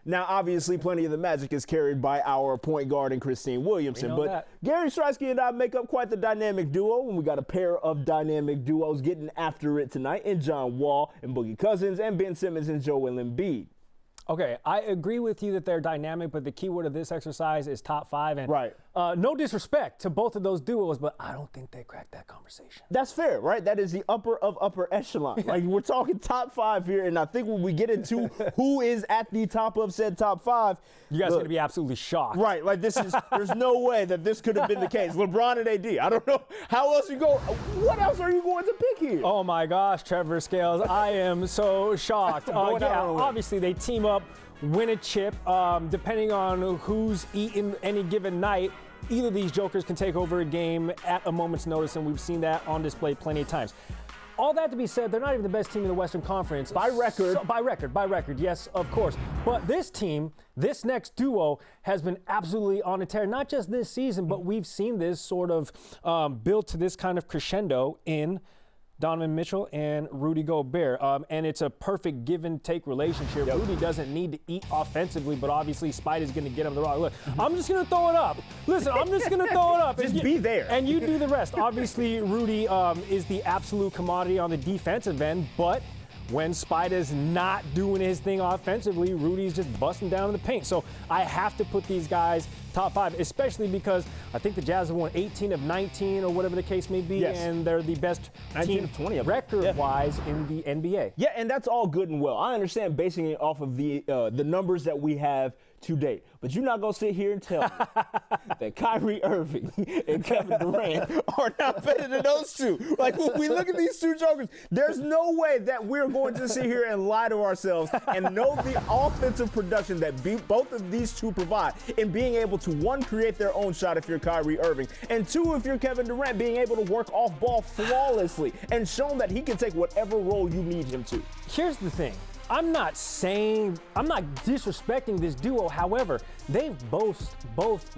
Now, obviously, plenty of the magic is carried by our point guard and Christine Williamson. But that. Gary Striewski and I make up quite the dynamic duo, and we got a pair of dynamic duos getting after it tonight in John Wall and Boogie Cousins and Ben Simmons and Joel Embiid. Okay, I agree with you that they're dynamic, but the key word of this exercise is top 5. And Right. No disrespect to both of those duos, but I don't think they cracked that conversation. That's fair, right? That is the upper of upper echelon. Like, we're talking top 5 here, and I think when we get into who is at the top of said top 5, You guys are going to be absolutely shocked. right, like there's no way that this could have been the case. LeBron and AD, I don't know how else you go. What else are you going to pick here? Oh my gosh, Treavor Scales, I am so shocked. Going out on a limb. Obviously they team up, win a chip, depending on who's eating any given night. Either of these jokers can take over a game at a moment's notice, and we've seen that on display plenty of times. All that to be said, they're not even the best team in the Western Conference. By record. By record, yes, of course. But this team, this next duo, has been absolutely on a tear. Not just this season, but we've seen this sort of build to this kind of crescendo in Donovan Mitchell and Rudy Gobert. And it's a perfect give-and-take relationship. Yep. Rudy doesn't need to eat offensively, but obviously Spidey's going to get him the wrong. Look, I'm just going to throw it up. Listen, I'm just going to throw it up. Just be there. And you do the rest. Obviously, Rudy is the absolute commodity on the defensive end, but when Spider's not doing his thing offensively, Rudy's just busting down in the paint. So I have to put these guys top 5, especially because I think the Jazz have won 18 of 19 or whatever the case may be, Yes. and they're the best 19 team of 20 of them. record-wise in the NBA. Yeah, and that's all good and well. I understand basing it off of the numbers that we have to date. But you're not going to sit here and tell me that Kyrie Irving and Kevin Durant are not better than those two. Like, when we look at these two jokers, there's no way that we're going to sit here and lie to ourselves and know the offensive production that both of these two provide in being able to, one, create their own shot if you're Kyrie Irving, and two, if you're Kevin Durant, being able to work off ball flawlessly and shown that he can take whatever role you need him to. Here's the thing. I'm not disrespecting this duo. However, they've both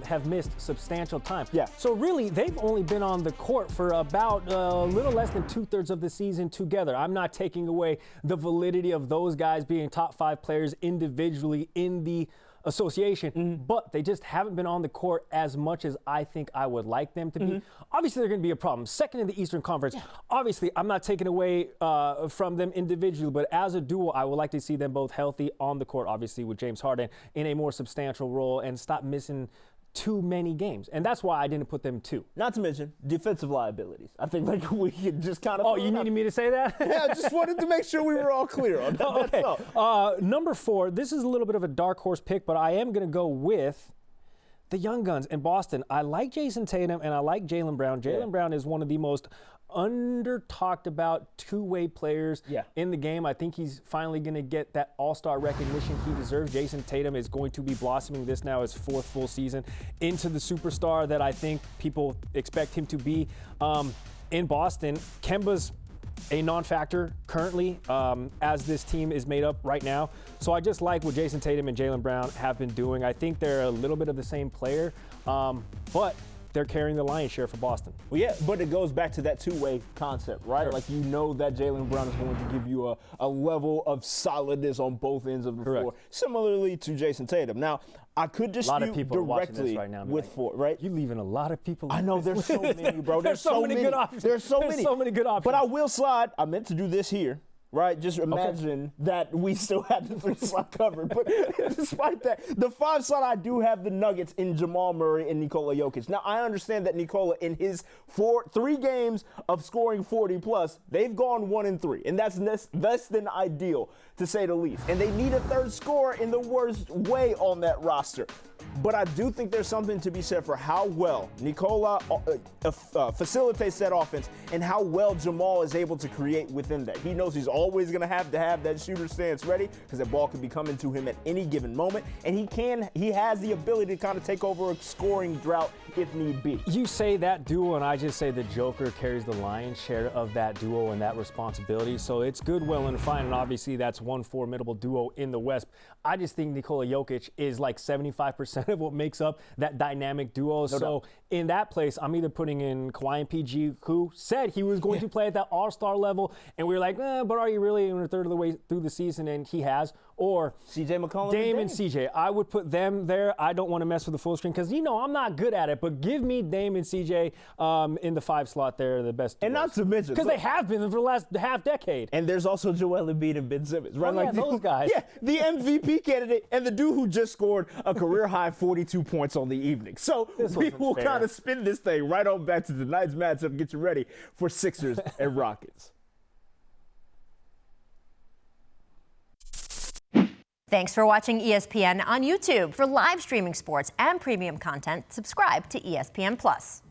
have missed substantial time. Yeah. So really, they've only been on the court for about a little less than 2/3 of the season together. I'm not taking away the validity of those guys being top 5 players individually in the association, but they just haven't been on the court as much as I think I would like them to be. Obviously, they're going to be a problem. Second in the Eastern Conference. Obviously, I'm not taking away from them individually, but as a duo, I would like to see them both healthy on the court, obviously, with James Harden in a more substantial role and stop missing too many games. And that's why I didn't put them 2. Not to mention defensive liabilities. I think like we could just kind of. Oh, you needed me to say that? Yeah, I just wanted to make sure we were all clear on that. Okay. That's all. Number 4, this is a little bit of a dark horse pick, but I am going to go with the young guns in Boston. I like Jayson Tatum and I like Jaylen Brown. Jaylen Brown is one of the most under-talked about two-way players in the game. I think he's finally going to get that all-star recognition he deserves. Jayson Tatum is going to be blossoming this now his 4th full season into the superstar that I think people expect him to be in Boston. Kemba's a non-factor currently as this team is made up right now. So I just like what Jayson Tatum and Jaylen Brown have been doing. I think they're a little bit of the same player, but they're carrying the lion's share for Boston. Well, yeah, but it goes back to that two-way concept, right? Sure. Like, you know that Jaylen Brown is going to give you a level of solidness on both ends of the floor, similarly to Jayson Tatum. Now, I could dispute a lot of people directly right now, with like, four, right? You're leaving a lot of people. I know, there's so many, bro. There's so many good options. There's so many good options. But I will slide. I meant to do this here. Right, just imagine that we still had the 3 slot covered. But despite that, the 5 slot, I do have the Nuggets in Jamal Murray and Nikola Jokic. Now, I understand that Nikola, in his 3 games of scoring 40 plus, they've gone 1-3, and that's less than ideal, to say the least. And they need a third scorer in the worst way on that roster. But I do think there's something to be said for how well Nikola facilitates that offense and how well Jamal is able to create within that. He knows he's always going to have that shooter stance ready because that ball could be coming to him at any given moment. And he has the ability to kind of take over a scoring drought if need be. You say that duo, and I just say the Joker carries the lion's share of that duo and that responsibility. So it's good, well, and fine. And obviously that's one formidable duo in the West. I just think Nikola Jokic is like 75% of what makes up that dynamic duo. So in that place, I'm either putting in Kawhi and PG, who said he was going to play at that all-star level, and we were like, but are you really in a third of the way through the season? And he has. or CJ McCollum Dame and and CJ. I would put them there. I don't want to mess with the full screen because, I'm not good at it, but give me Dame and CJ in the 5 slot there, the best. And not to mention. Because they have been for the last half decade. And there's also Joel Embiid and Ben Simmons, right? Oh, yeah, those guys. Yeah, the MVP candidate and the dude who just scored a career-high 42 points on the evening. So we will kind of spin this thing right on back to tonight's matchup, get you ready for Sixers and Rockets. Thanks for watching ESPN on YouTube. For live streaming sports and premium content, subscribe to ESPN+.